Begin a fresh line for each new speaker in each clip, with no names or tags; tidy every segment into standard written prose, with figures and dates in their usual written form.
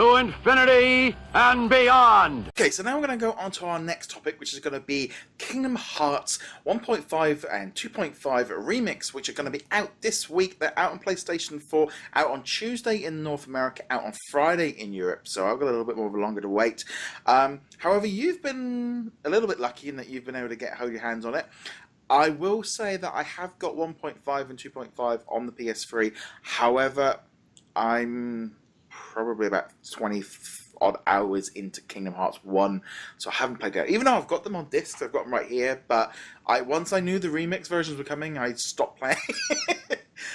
to infinity and beyond.
Okay, so now we're going to go on to our next topic, which is going to be Kingdom Hearts 1.5 and 2.5 Remix, which are going to be out this week. They're out on PlayStation 4, out on Tuesday in North America, out on Friday in Europe, so I've got a little bit more of a longer to wait. However, you've been a little bit lucky in that you've been able to hold your hands on it. I will say that I have got 1.5 and 2.5 on the PS3. However, I'm probably about 20 odd hours into Kingdom Hearts 1, so I haven't played it. Even though I've got them on discs, I've got them right here, but once I knew the remix versions were coming, I stopped playing.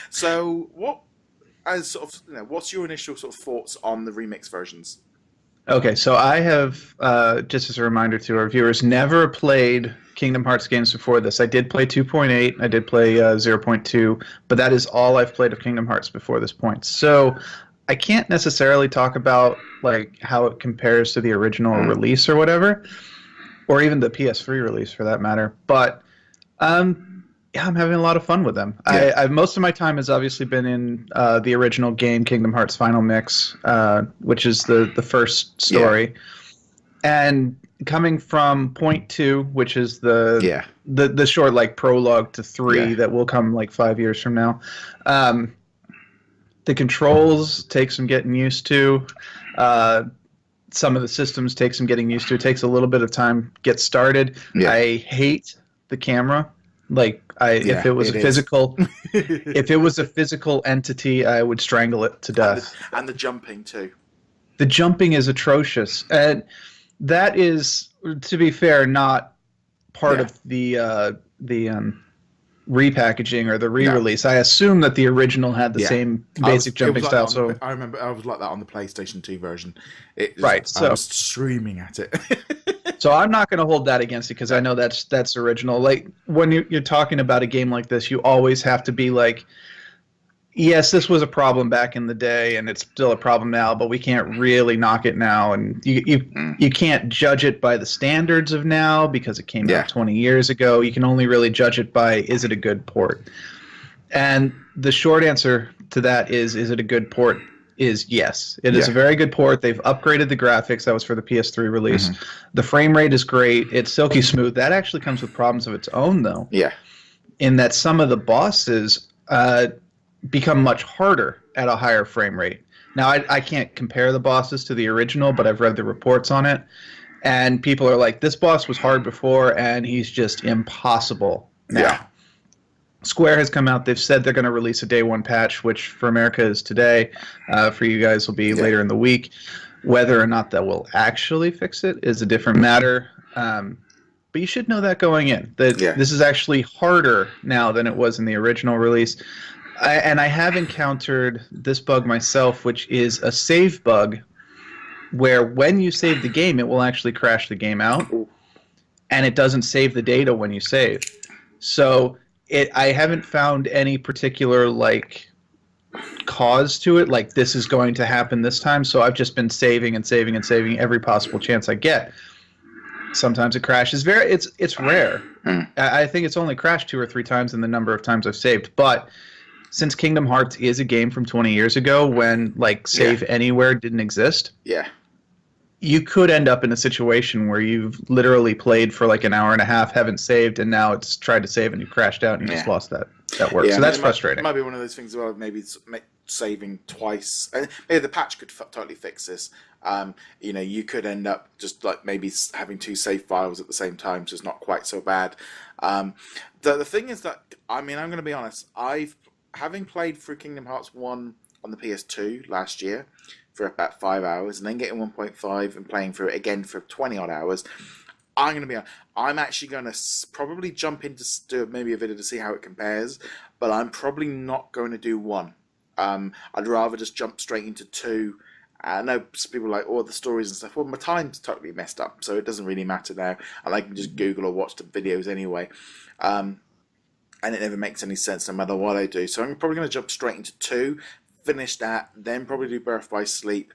So, what's your initial sort of thoughts on the remix versions?
Okay, so I have, just as a reminder to our viewers, never played Kingdom Hearts games before this. I did play 2.8, I did play 0.2, but that is all I've played of Kingdom Hearts before this point. So I can't necessarily talk about like how it compares to the original release or whatever, or even the PS3 release for that matter. But yeah, I'm having a lot of fun with them. Yeah. Most of my time has obviously been in the original game, Kingdom Hearts Final Mix, which is the first story, and coming from point 2, which is the short like prologue to 3 that will come like 5 years from now. The controls take some getting used to. Some of the systems take some getting used to. It takes a little bit of time to get started. Yeah. I hate the camera. Like if it was if it was a physical entity, I would strangle it to death.
And the jumping too.
The jumping is atrocious, and that is, to be fair, not part of the repackaging or the re-release. No. I assume that the original had the same basic jumping style. So
I remember I was like that on the PlayStation 2 version. I was streaming at it.
So I'm not going to hold that against it because I know that's original. Like when you're talking about a game like this, you always have to be like, yes, this was a problem back in the day, and it's still a problem now, but we can't really knock it now, and you can't judge it by the standards of now because it came out 20 years ago. You can only really judge it by, is it a good port? And the short answer to that is it a good port? Is yes. It is a very good port. They've upgraded the graphics. That was for the PS3 release. The frame rate is great. It's silky smooth. That actually comes with problems of its own, though.
Yeah.
In that some of the bosses become much harder at a higher frame rate. Now, I can't compare the bosses to the original, but I've read the reports on it, and people are like, this boss was hard before, and he's just impossible now. Yeah. Square has come out. They've said they're going to release a day one patch, which for America is today. For you guys will be later in the week. Whether or not that will actually fix it is a different matter. But you should know that going in. That this is actually harder now than it was in the original release. And I have encountered this bug myself, which is a save bug, where when you save the game, it will actually crash the game out, and it doesn't save the data when you save. So I haven't found any particular like cause to it, like this is going to happen this time. So I've just been saving and saving and saving every possible chance I get. Sometimes it crashes. It's rare. I think it's only crashed 2 or 3 times in the number of times I've saved, but since Kingdom Hearts is a game from 20 years ago when like save anywhere didn't exist, you could end up in a situation where you've literally played for like an hour and a half, haven't saved, and now it's tried to save and you crashed out and you just lost that work. So that's frustrating.
It might be one of those things where maybe saving twice. Maybe the patch could totally fix this. You could end up just like maybe having 2 save files at the same time, so it's not quite so bad. The thing is that, I'm going to be honest, having played through Kingdom Hearts 1 on the PS2 last year for about 5 hours, and then getting 1.5 and playing through it again for 20 odd hours, I'm actually going to probably jump into do maybe a video to see how it compares, but I'm probably not going to do 1. I'd rather just jump straight into 2. I know people are like, the stories and stuff. Well, my time's totally messed up, so it doesn't really matter now, and I can just Google or watch the videos anyway. And it never makes any sense no matter what I do. So I'm probably going to jump straight into 2, finish that, then probably do Birth by Sleep.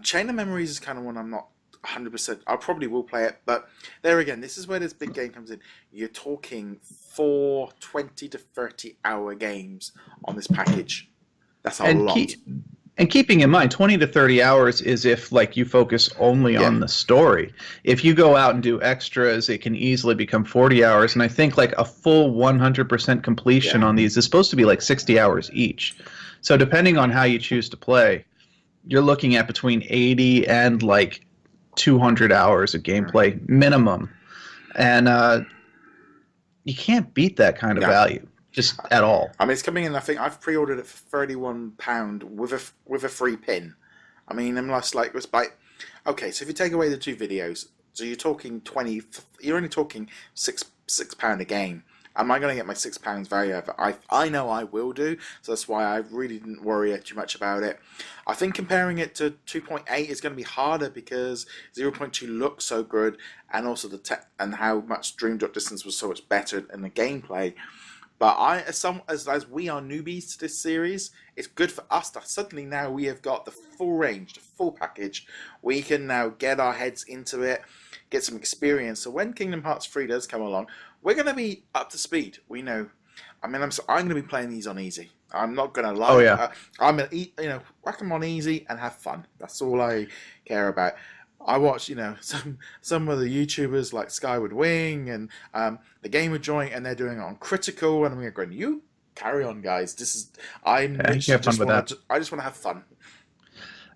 Chain of Memories is kind of one I'm not 100%. I probably will play it, but there again, this is where this big game comes in. You're talking 4 20 to 30 hour games on this package. That's a lot.
And keeping in mind, 20 to 30 hours is if like you focus only on the story. If you go out and do extras, it can easily become 40 hours. And I think like a full 100% completion on these is supposed to be like 60 hours each. So depending on how you choose to play, you're looking at between 80 and like 200 hours of gameplay minimum. And you can't beat that kind of value. Just at all.
I mean, it's coming in. I think I've pre-ordered it for £31 with a free pin. I mean, I'm just like, okay. So if you take away the 2 videos, so you're talking 20. You're only talking £6 a game. Am I going to get my £6 value out of it? I know I will do. So that's why I really didn't worry too much about it. I think comparing it to 2.8 is going to be harder because 0.2 looks so good, and also the tech and how much Dream Drop Distance was so much better in the gameplay. But as we are newbies to this series, it's good for us that suddenly now we have got the full range, the full package. We can now get our heads into it, get some experience. So when Kingdom Hearts 3 does come along, we're going to be up to speed. We know. I mean, I'm going to be playing these on easy. I'm not going to lie.
Oh, yeah.
I'm going to whack them on easy and have fun. That's all I care about. I watch, some of the YouTubers like Skyward Wing and the Gamer Joint, and they're doing it on critical, and I'm going, you carry on, guys. I just want to have fun.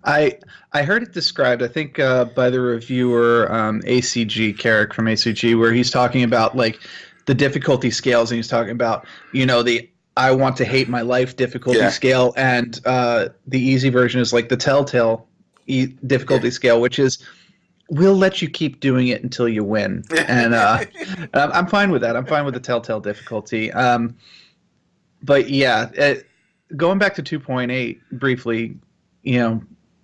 I heard it described, I think, by the reviewer ACG Carrick from ACG, where he's talking about like the difficulty scales, and he's talking about the I want to hate my life difficulty scale, and the easy version is like the Telltale difficulty scale, which is we'll let you keep doing it until you win, and I'm fine with that. I'm fine with the Telltale difficulty. But yeah, going back to 2.8 briefly,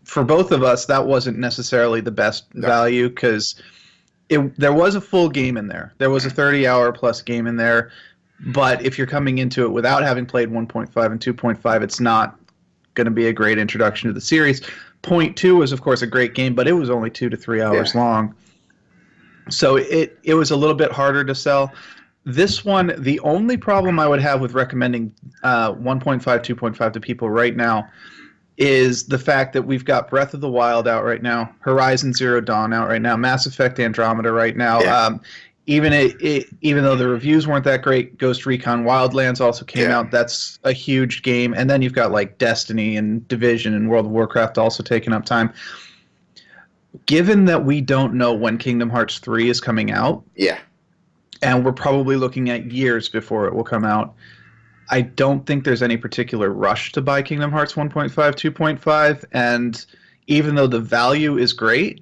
for both of us, that wasn't necessarily the best value because there was a full game in there. There was a 30-hour plus game in there, but if you're coming into it without having played 1.5 and 2.5, it's not going to be a great introduction to the series. Point 2 was, of course, a great game, but it was only 2 to 3 hours long. So it was a little bit harder to sell. This one, the only problem I would have with recommending 1.5, 2.5 to people right now is the fact that we've got Breath of the Wild out right now, Horizon Zero Dawn out right now, Mass Effect Andromeda right now. Even though the reviews weren't that great, Ghost Recon Wildlands also came out. That's a huge game. And then you've got like Destiny and Division and World of Warcraft also taking up time. Given that we don't know when Kingdom Hearts 3 is coming out, and we're probably looking at years before it will come out, I don't think there's any particular rush to buy Kingdom Hearts 1.5, 2.5. And even though the value is great,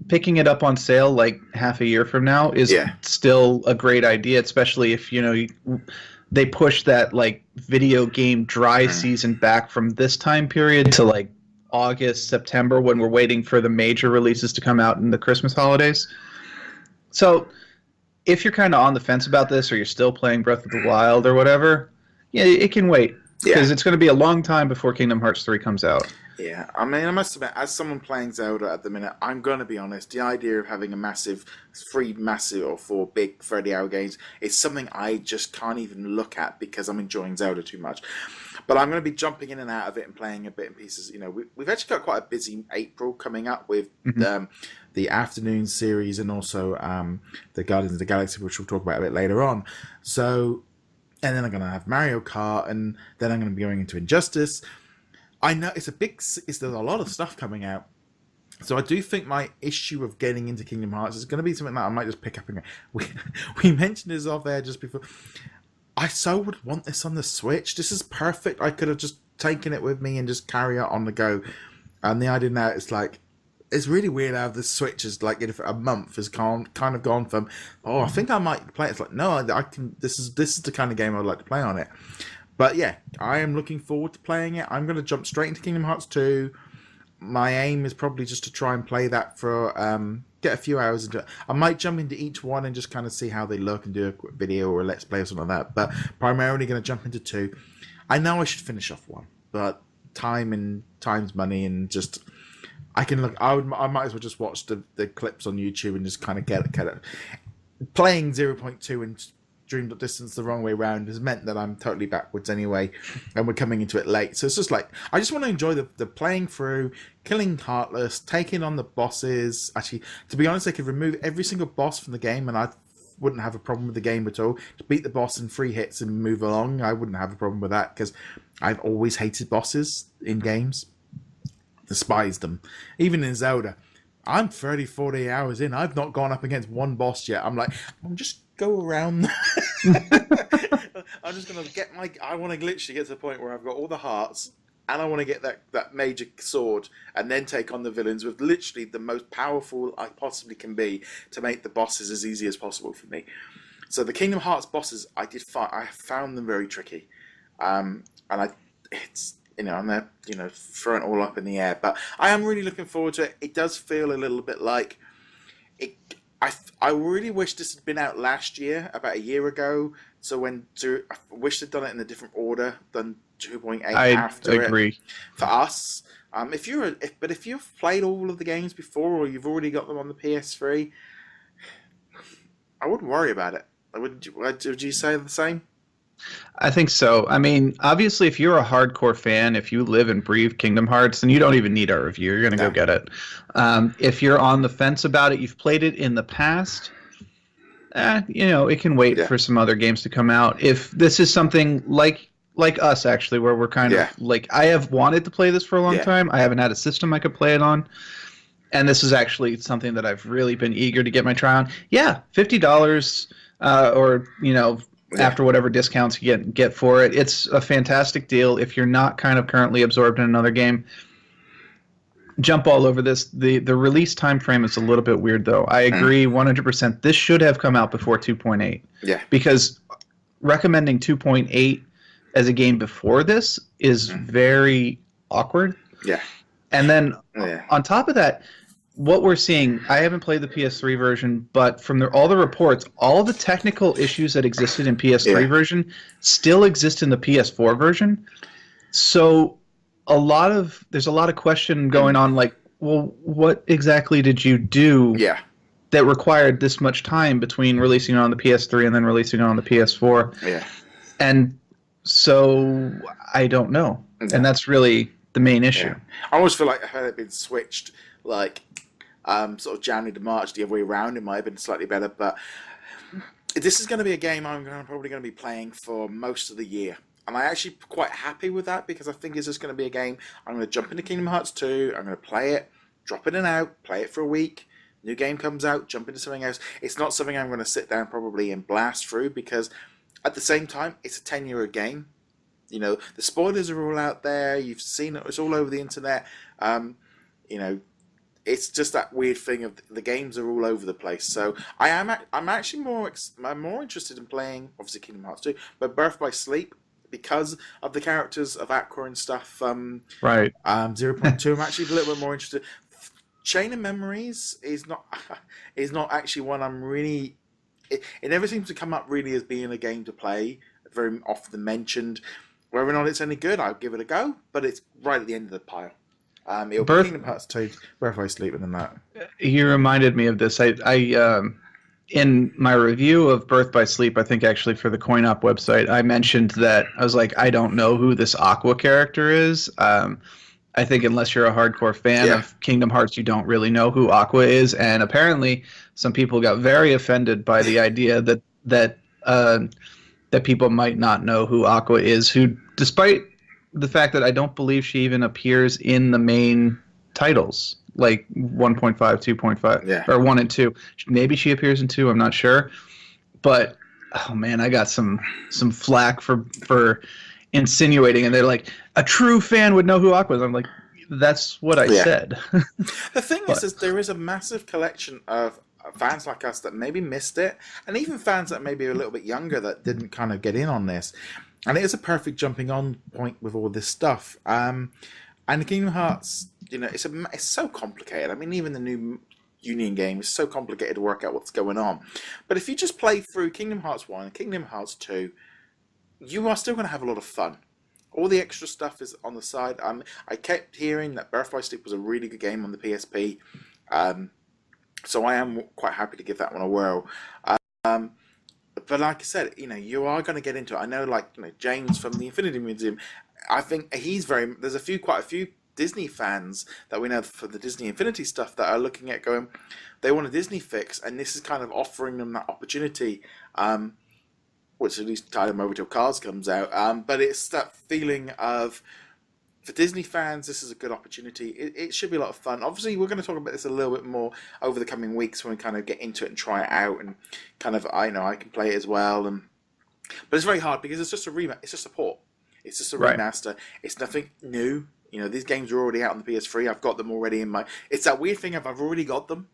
picking it up on sale like half a year from now is still a great idea, especially if they push that like video game dry season back from this time period to like August, September, when we're waiting for the major releases to come out in the Christmas holidays. So if you're kind of on the fence about this, or you're still playing Breath of the Wild or whatever, it can wait because it's going to be a long time before Kingdom Hearts 3 comes out.
Yeah, I mean, I must admit, as someone playing Zelda at the minute, I'm going to be honest, the idea of having a massive 4 big 30-hour games is something I just can't even look at because I'm enjoying Zelda too much. But I'm going to be jumping in and out of it and playing a bit in pieces. We've actually got quite a busy April coming up with the afternoon series and also the Guardians of the Galaxy, which we'll talk about a bit later on. So, and then I'm going to have Mario Kart, and then I'm going to be going into Injustice. I know there's a lot of stuff coming out. So I do think my issue of getting into Kingdom Hearts is going to be something that I might just pick up and go. We mentioned this off air just before. I so would want this on the Switch. This is perfect. I could have just taken it with me and just carry it on the go. And the idea now is like, it's really weird how the Switch is like in a month has kind of gone from, I think I might play it. It's like, no, I can. This is the kind of game I'd like to play on it. But yeah, I am looking forward to playing it. I'm going to jump straight into Kingdom Hearts 2. My aim is probably just to try and play that for, get a few hours into it. I might jump into each one and just kind of see how they look and do a quick video or a let's play or something like that. But primarily going to jump into 2. I know I should finish off 1, but time's money, and just I can look. I might as well just watch the clips on YouTube and just kind of get it. Playing 0.2 and Dream Distance the wrong way round has meant that I'm totally backwards anyway, and we're coming into it late. So it's just like, I just want to enjoy the playing through, killing Heartless, taking on the bosses. Actually, to be honest, I could remove every single boss from the game and I wouldn't have a problem with the game at all. To beat the boss in 3 hits and move along, I wouldn't have a problem with that, because I've always hated bosses in games. Despised them. Even in Zelda. I'm 30, 40 hours in. I've not gone up against one boss yet. I'm like, I'm just go around. I'm just going to get I want to literally get to the point where I've got all the hearts and I want to get that major sword and then take on the villains with literally the most powerful I possibly can be to make the bosses as easy as possible for me. So the Kingdom Hearts bosses, I found them very tricky. And it's... and they're, throwing it all up in the air. But I am really looking forward to it. It does feel a little bit like... I really wish this had been out last year, about a year ago. So I wish they'd done it in a different order than 2.8 after it. I agree. For us. If you've played all of the games before, or you've already got them on the PS3, I wouldn't worry about it. Would you say the same?
I think so. I mean, obviously, if you're a hardcore fan, if you live and breathe Kingdom Hearts, then you don't even need our review. You're going to go get it. If you're on the fence about it, you've played it in the past, it can wait for some other games to come out. If this is something like us, actually, where we're kind of like, I have wanted to play this for a long time. I haven't had a system I could play it on. And this is actually something that I've really been eager to get my try on. Yeah, $50 or, after whatever discounts you get for it. It's a fantastic deal. If you're not kind of currently absorbed in another game, jump all over this. The release time frame is a little bit weird, though. I agree 100%. This should have come out before 2.8.
Yeah.
Because recommending 2.8 as a game before this is very awkward.
Yeah.
And then on top of that, what we're seeing, I haven't played the PS3 version, but from all the reports, all the technical issues that existed in PS3 version still exist in the PS4 version. So there's a lot of question going on, like, well, what exactly did you do that required this much time between releasing it on the PS3 and then releasing it on the PS4?
Yeah.
And so I don't know. Yeah. And that's really the main issue.
Yeah. I almost feel like had it been switched, like sort of January to March, the other way around, it might have been slightly better. But this is going to be a game I'm probably going to be playing for most of the year. And I'm actually quite happy with that, because I think it's just going to be a game I'm going to jump into Kingdom Hearts 2, I'm going to play it, drop it in and out, play it for a week, new game comes out, jump into something else. It's not something I'm going to sit down probably and blast through, because at the same time, it's a 10-year game. The spoilers are all out there. You've seen it. It's all over the internet. It's just that weird thing of the games are all over the place. So I'm actually more interested in playing, obviously, Kingdom Hearts 2, but Birth by Sleep, because of the characters of Aqua and stuff.
Right.
0.2, I'm actually a little bit more interested. Chain of Memories is not actually one I'm really... It never seems to come up really as being a game to play. Very often mentioned. Whether or not it's any good, I'll give it a go, but it's right at the end of the pile. It'll be Kingdom Hearts 2, Birth by Sleep, and then that.
You reminded me of this. I in my review of Birth by Sleep, I think actually for the CoinOp website, I mentioned that I was like, I don't know who this Aqua character is. I think unless you're a hardcore fan of Kingdom Hearts, you don't really know who Aqua is. And apparently, some people got very offended by the idea that people might not know who Aqua is, who, despite the fact that I don't believe she even appears in the main titles, like 1.5, 2.5, or 1 and 2. Maybe she appears in 2, I'm not sure. But, oh man, I got some flack for insinuating, and they're like, a true fan would know who Aqua is. I'm like, that's what I said.
The thing is there is a massive collection of fans like us that maybe missed it, and even fans that maybe are a little bit younger that didn't kind of get in on this. And it is a perfect jumping on point with all this stuff. And the Kingdom Hearts, it's so complicated. I mean, even the new Union game is so complicated to work out what's going on. But if you just play through Kingdom Hearts 1 and Kingdom Hearts 2, you are still going to have a lot of fun. All the extra stuff is on the side. I kept hearing that Birth by Sleep was a really good game on the PSP. So I am quite happy to give that one a whirl. but like I said, you are going to get into it. I know, like, James from the Infinity Museum, I think there's quite a few Disney fans that we know for the Disney Infinity stuff that are looking at going, they want a Disney fix, and this is kind of offering them that opportunity, which at least tide them over till Cars comes out. But it's that feeling of, for Disney fans, this is a good opportunity. It should be a lot of fun. Obviously, we're going to talk about this a little bit more over the coming weeks when we kind of get into it and try it out, and kind of, I can play it as well. But it's very hard because it's just a remake. It's just a port. It's just a remaster. It's nothing new. These games are already out on the PS3. I've got them already in my... It's that weird thing of I've already got them,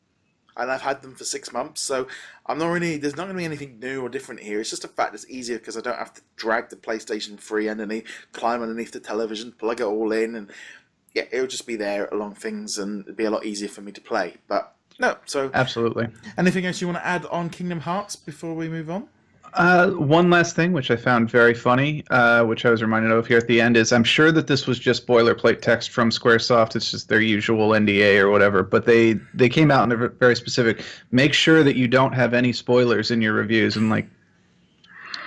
and I've had them for 6 months, so there's not going to be anything new or different here. It's just a fact it's easier because I don't have to drag the PlayStation 3 underneath, climb underneath the television, plug it all in, and yeah, it'll just be there along things, and it'd be a lot easier for me to play. But no, so...
Absolutely.
Anything else you want to add on Kingdom Hearts before we move on?
One last thing, which I found very funny, which I was reminded of here at the end, is I'm sure that this was just boilerplate text from Squaresoft. It's just their usual NDA or whatever. But they came out and they're very specific. Make sure that you don't have any spoilers in your reviews. And like,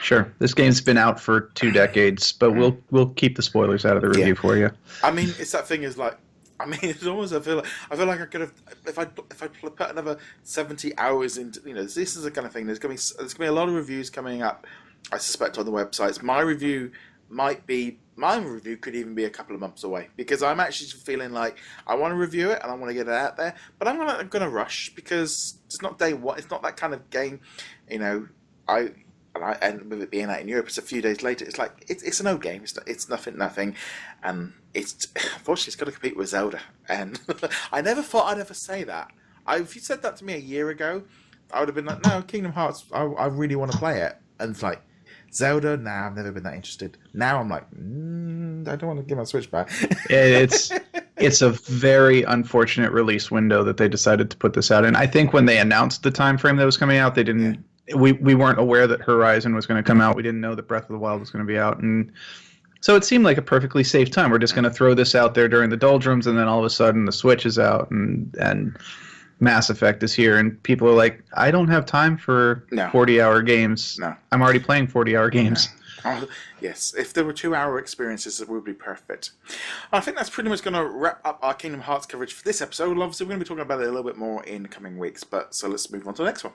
sure, this game's been out for 2 decades, but we'll keep the spoilers out of the review for you. I
mean, it's that thing is like, it's almost, I feel like I could have, if I put another 70 hours into, this is the kind of thing. There's gonna be a lot of reviews coming up, I suspect, on the websites. My review could even be a couple of months away, because I'm actually feeling like I want to review it and I want to get it out there, but I'm gonna rush, because it's not day one. It's not that kind of game, and with it being out in Europe, it's a few days later. It's like it's an old game. It's nothing, and unfortunately it's got to compete with Zelda. And I never thought I'd ever say that. If you said that to me a year ago, I would have been like, no, Kingdom Hearts, I really want to play it. And it's like, Zelda, nah, I've never been that interested. Now I'm like, I don't want to give my Switch back.
It's a very unfortunate release window that they decided to put this out in. I think when they announced the time frame that was coming out, they didn't. Yeah. We weren't aware that Horizon was going to come out. We didn't know that Breath of the Wild was going to be out. And so it seemed like a perfectly safe time. We're just going to throw this out there during the doldrums, and then all of a sudden the Switch is out and Mass Effect is here. And people are like, I don't have time for 40-hour games. No. I'm already playing 40-hour games.
No. Yes, if there were 2-hour experiences, it would be perfect. I think that's pretty much going to wrap up our Kingdom Hearts coverage for this episode. Obviously, we're going to be talking about it a little bit more in the coming weeks, so let's move on to the next one.